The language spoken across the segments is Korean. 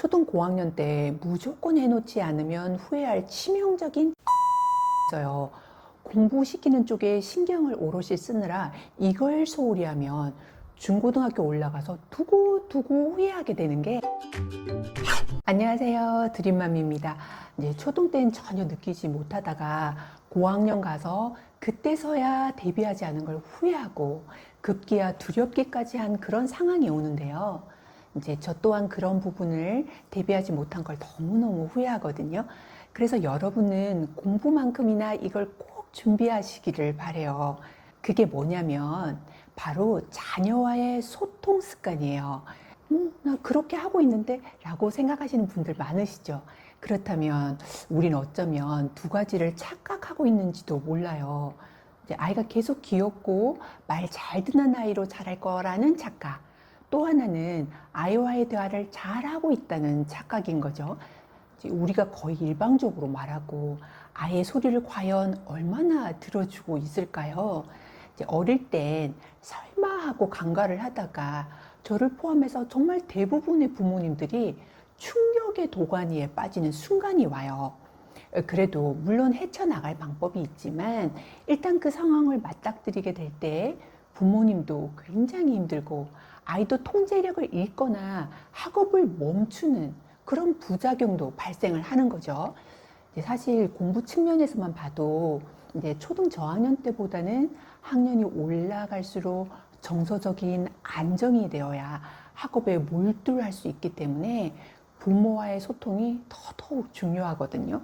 초등 고학년 때 무조건 해놓지 않으면 후회할 치명적인 있어요. 공부시키는 쪽에 신경을 오롯이 쓰느라 이걸 소홀히 하면 중고등학교 올라가서 두고두고 후회하게 되는 게. 안녕하세요, 드림맘입니다. 이제 초등 때는 전혀 느끼지 못하다가 고학년 가서 그때서야 대비하지 않은 걸 후회하고 급기야 두렵기까지 한 그런 상황이 오는데요. 이제 저 또한 그런 부분을 대비하지 못한 걸 너무너무 후회하거든요. 그래서 여러분은 공부만큼이나 이걸 꼭 준비하시기를 바래요. 그게 뭐냐면 바로 자녀와의 소통 습관이에요. 나 그렇게 하고 있는데 라고 생각하시는 분들 많으시죠? 그렇다면 우린 어쩌면 두 가지를 착각하고 있는지도 몰라요. 이제 아이가 계속 귀엽고 말 잘 듣는 아이로 자랄 거라는 착각. 또 하나는 아이와의 대화를 잘하고 있다는 착각인 거죠. 이제 우리가 거의 일방적으로 말하고 아이의 소리를 과연 얼마나 들어주고 있을까요? 이제 어릴 땐 설마 하고 간과를 하다가 저를 포함해서 정말 대부분의 부모님들이 충격의 도가니에 빠지는 순간이 와요. 그래도 물론 헤쳐나갈 방법이 있지만 일단 그 상황을 맞닥뜨리게 될 때 부모님도 굉장히 힘들고 아이도 통제력을 잃거나 학업을 멈추는 그런 부작용도 발생을 하는 거죠. 사실 공부 측면에서만 봐도 이제 초등 저학년 때보다는 학년이 올라갈수록 정서적인 안정이 되어야 학업에 몰두할 수 있기 때문에 부모와의 소통이 더더욱 중요하거든요.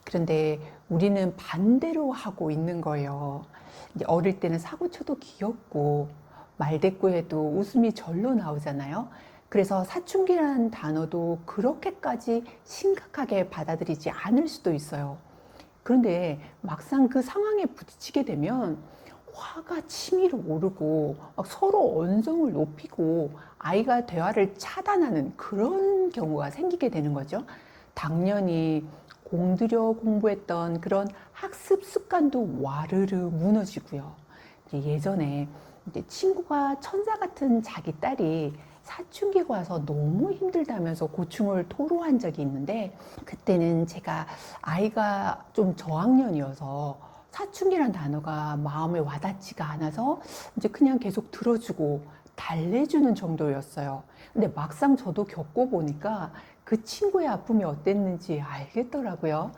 그런데 우리는 반대로 하고 있는 거예요. 이제 어릴 때는 사고 쳐도 귀엽고 말대꾸해도 웃음이 절로 나오잖아요. 그래서 사춘기라는 단어도 그렇게까지 심각하게 받아들이지 않을 수도 있어요. 그런데 막상 그 상황에 부딪히게 되면 화가 치밀어 오르고 막 서로 언성을 높이고 아이가 대화를 차단하는 그런 경우가 생기게 되는 거죠. 당연히 공들여 공부했던 그런 학습 습관도 와르르 무너지고요. 예전에 이제 친구가 천사 같은 자기 딸이 사춘기가 와서 너무 힘들다면서 고충을 토로한 적이 있는데, 그때는 제가 아이가 좀 저학년이어서 사춘기란 단어가 마음에 와닿지가 않아서 이제 그냥 계속 들어주고 달래주는 정도였어요. 근데 막상 저도 겪어보니까 그 친구의 아픔이 어땠는지 알겠더라고요.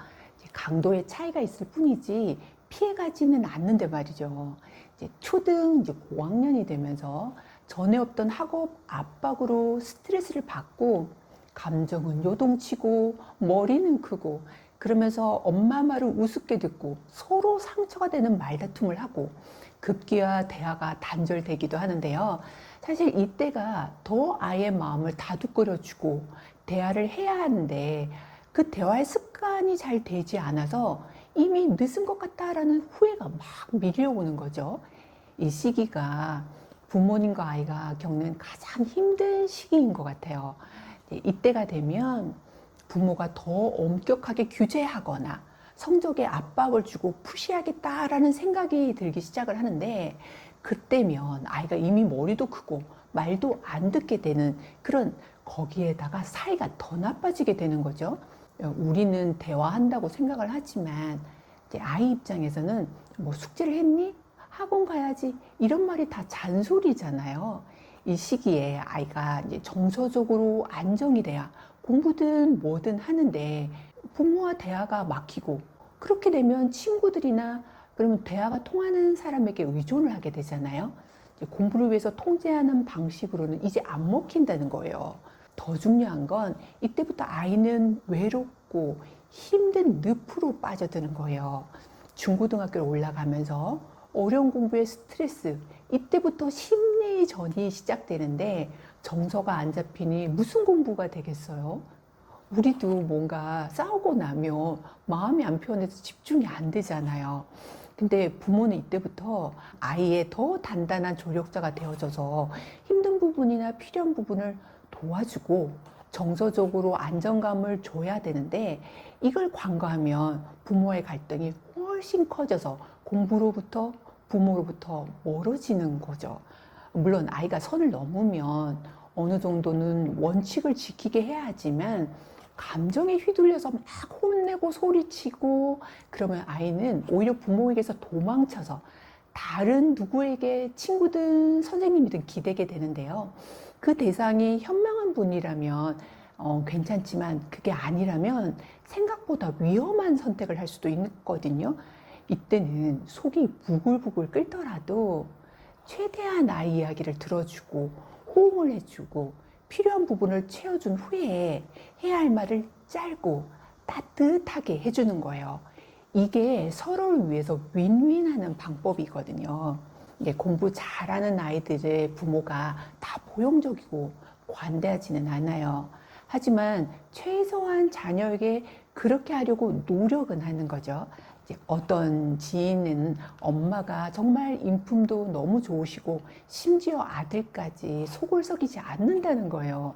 강도의 차이가 있을 뿐이지 피해가지는 않는데 말이죠. 이제 초등 이제 고학년이 되면서 전에 없던 학업 압박으로 스트레스를 받고 감정은 요동치고 머리는 크고 그러면서 엄마 말을 우습게 듣고 서로 상처가 되는 말다툼을 하고 급기야 대화가 단절되기도 하는데요. 사실 이때가 더 아이의 마음을 다독거려주고 대화를 해야 하는데 그 대화의 습관이 잘 되지 않아서 이미 늦은 것 같다라는 후회가 막 밀려오는 거죠. 이 시기가 부모님과 아이가 겪는 가장 힘든 시기인 것 같아요. 이때가 되면 부모가 더 엄격하게 규제하거나 성적에 압박을 주고 푸시하겠다라는 생각이 들기 시작을 하는데, 그때면 아이가 이미 머리도 크고 말도 안 듣게 되는 그런, 거기에다가 사이가 더 나빠지게 되는 거죠. 우리는 대화한다고 생각을 하지만 이제 아이 입장에서는 뭐 숙제를 했니? 학원 가야지. 이런 말이 다 잔소리잖아요. 이 시기에 아이가 이제 정서적으로 안정이 돼야 공부든 뭐든 하는데 부모와 대화가 막히고, 그렇게 되면 친구들이나 그러면 대화가 통하는 사람에게 의존을 하게 되잖아요. 이제 공부를 위해서 통제하는 방식으로는 이제 안 먹힌다는 거예요. 더 중요한 건 이때부터 아이는 외롭고 힘든 늪으로 빠져드는 거예요. 중고등학교를 올라가면서 어려운 공부의 스트레스, 이때부터 심리전이 시작되는데 정서가 안 잡히니 무슨 공부가 되겠어요? 우리도 뭔가 싸우고 나면 마음이 안 편해서 집중이 안 되잖아요. 근데 부모는 이때부터 아이의 더 단단한 조력자가 되어줘서 힘든 부분이나 필요한 부분을 도와주고 정서적으로 안정감을 줘야 되는데, 이걸 관과하면 부모의 갈등이 훨씬 커져서 공부로부터 부모로부터 멀어지는 거죠. 물론 아이가 선을 넘으면 어느 정도는 원칙을 지키게 해야 하지만 감정에 휘둘려서 막 혼내고 소리치고 그러면 아이는 오히려 부모에게서 도망쳐서 다른 누구에게 친구든 선생님이든 기대게 되는데요. 그 대상이 현명한 분이라면 괜찮지만 그게 아니라면 생각보다 위험한 선택을 할 수도 있거든요. 이때는 속이 부글부글 끓더라도 최대한 아이 이야기를 들어주고 호응을 해주고 필요한 부분을 채워준 후에 해야 할 말을 짧고 따뜻하게 해주는 거예요. 이게 서로를 위해서 윈윈하는 방법이거든요. 이게 공부 잘하는 아이들의 부모가 다 포용적이고 관대하지는 않아요. 하지만 최소한 자녀에게 그렇게 하려고 노력은 하는 거죠. 어떤 지인은 엄마가 정말 인품도 너무 좋으시고 심지어 아들까지 속을 썩이지 않는다는 거예요.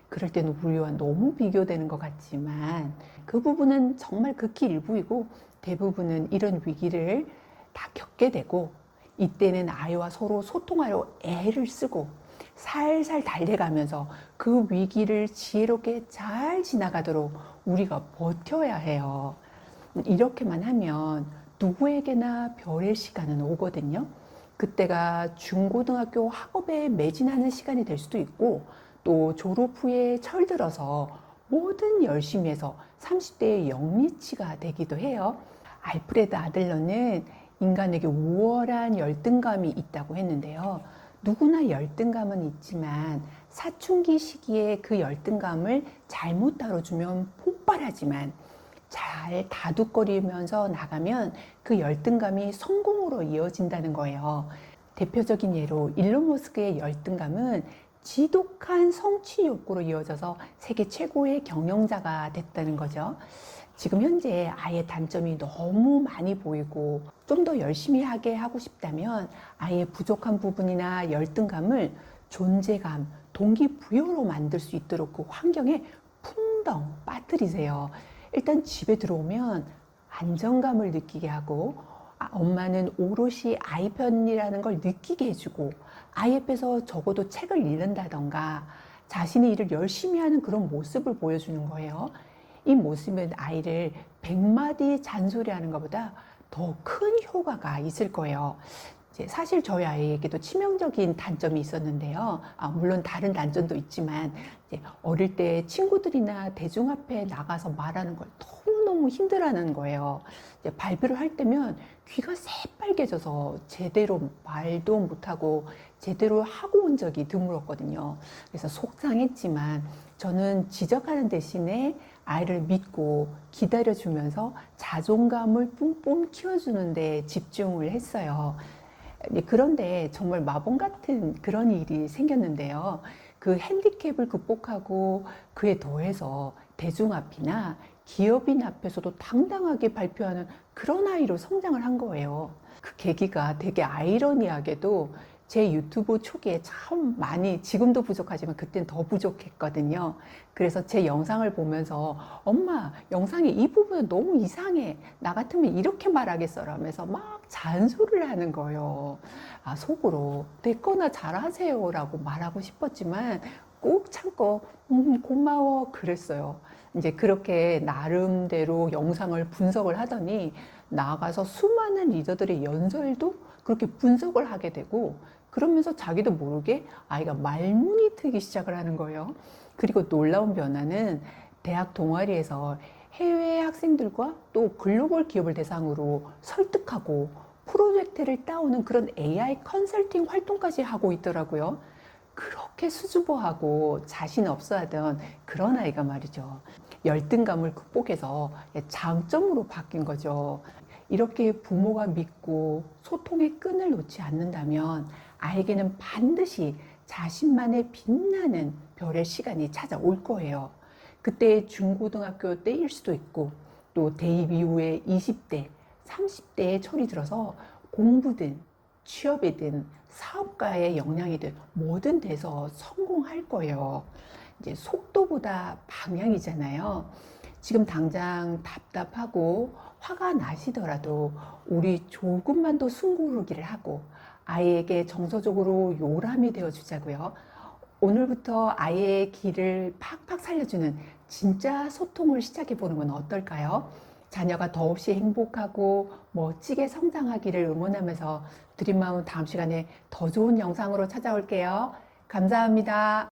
그럴 때는 우리와 너무 비교되는 것 같지만 그 부분은 정말 극히 일부이고 대부분은 이런 위기를 다 겪게 되고 이때는 아이와 서로 소통하려 애를 쓰고 살살 달래가면서 그 위기를 지혜롭게 잘 지나가도록 우리가 버텨야 해요. 이렇게만 하면 누구에게나 별의 시간은 오거든요. 그때가 중고등학교 학업에 매진하는 시간이 될 수도 있고 또 졸업 후에 철들어서 뭐든 열심히 해서 30대의 영리치가 되기도 해요. 알프레드 아들러는 인간에게 우월한 열등감이 있다고 했는데요. 누구나 열등감은 있지만 사춘기 시기에 그 열등감을 잘못 다뤄주면 폭발하지만 잘 다독거리면서 나가면 그 열등감이 성공으로 이어진다는 거예요. 대표적인 예로 일론 머스크의 열등감은 지독한 성취 욕구로 이어져서 세계 최고의 경영자가 됐다는 거죠. 지금 현재 아이의 단점이 너무 많이 보이고 좀 더 열심히 하게 하고 싶다면 아이의 부족한 부분이나 열등감을 존재감, 동기부여로 만들 수 있도록 그 환경에 풍덩 빠뜨리세요. 일단 집에 들어오면 안정감을 느끼게 하고 엄마는 오롯이 아이 편이라는 걸 느끼게 해주고 아이 옆에서 적어도 책을 읽는다던가 자신의 일을 열심히 하는 그런 모습을 보여주는 거예요. 이 모습은 아이를 100마디 잔소리하는 것보다 더 큰 효과가 있을 거예요. 사실 저희 아이에게도 치명적인 단점이 있었는데요. 물론 다른 단점도 있지만 어릴 때 친구들이나 대중 앞에 나가서 말하는 걸 너무너무 힘들어하는 거예요. 발표를 할 때면 귀가 새빨개져서 제대로 말도 못하고 제대로 하고 온 적이 드물었거든요. 그래서 속상했지만 저는 지적하는 대신에 아이를 믿고 기다려주면서 자존감을 뿜뿜 키워주는 데 집중을 했어요. 그런데 정말 마법 같은 그런 일이 생겼는데요. 그 핸디캡을 극복하고 그에 더해서 대중 앞이나 기업인 앞에서도 당당하게 발표하는 그런 아이로 성장을 한 거예요. 그 계기가 되게 아이러니하게도 제 유튜브 초기에 참 많이, 지금도 부족하지만 그땐 더 부족했거든요. 그래서 제 영상을 보면서 엄마, 영상에 이 부분은 너무 이상해. 나 같으면 이렇게 말하겠어. 라면서 막 잔소리를 하는 거예요. 속으로 됐거나 잘하세요. 라고 말하고 싶었지만 꼭 참고, 고마워. 그랬어요. 이제 그렇게 나름대로 영상을 분석을 하더니 나가서 수많은 리더들의 연설도 그렇게 분석을 하게 되고 그러면서 자기도 모르게 아이가 말문이 트기 시작을 하는 거예요. 그리고 놀라운 변화는 대학 동아리에서 해외 학생들과 또 글로벌 기업을 대상으로 설득하고 프로젝트를 따오는 그런 AI 컨설팅 활동까지 하고 있더라고요. 그렇게 수줍어하고 자신 없어 하던 그런 아이가 말이죠. 열등감을 극복해서 장점으로 바뀐 거죠. 이렇게 부모가 믿고 소통의 끈을 놓지 않는다면 아이에게는 반드시 자신만의 빛나는 별의 시간이 찾아올 거예요. 그때 중고등학교 때일 수도 있고 또 대입 이후에 20대, 30대에 철이 들어서 공부든 취업이든 사업가의 역량이든 뭐든 돼서 성공할 거예요. 이제 속도보다 방향이잖아요. 지금 당장 답답하고 화가 나시더라도 우리 조금만 더 숨고르기를 하고 아이에게 정서적으로 요람이 되어 주자고요. 오늘부터 아이의 길을 팍팍 살려주는 진짜 소통을 시작해 보는 건 어떨까요? 자녀가 더없이 행복하고 멋지게 성장하기를 응원하면서 드림마음 다음 시간에 더 좋은 영상으로 찾아올게요. 감사합니다.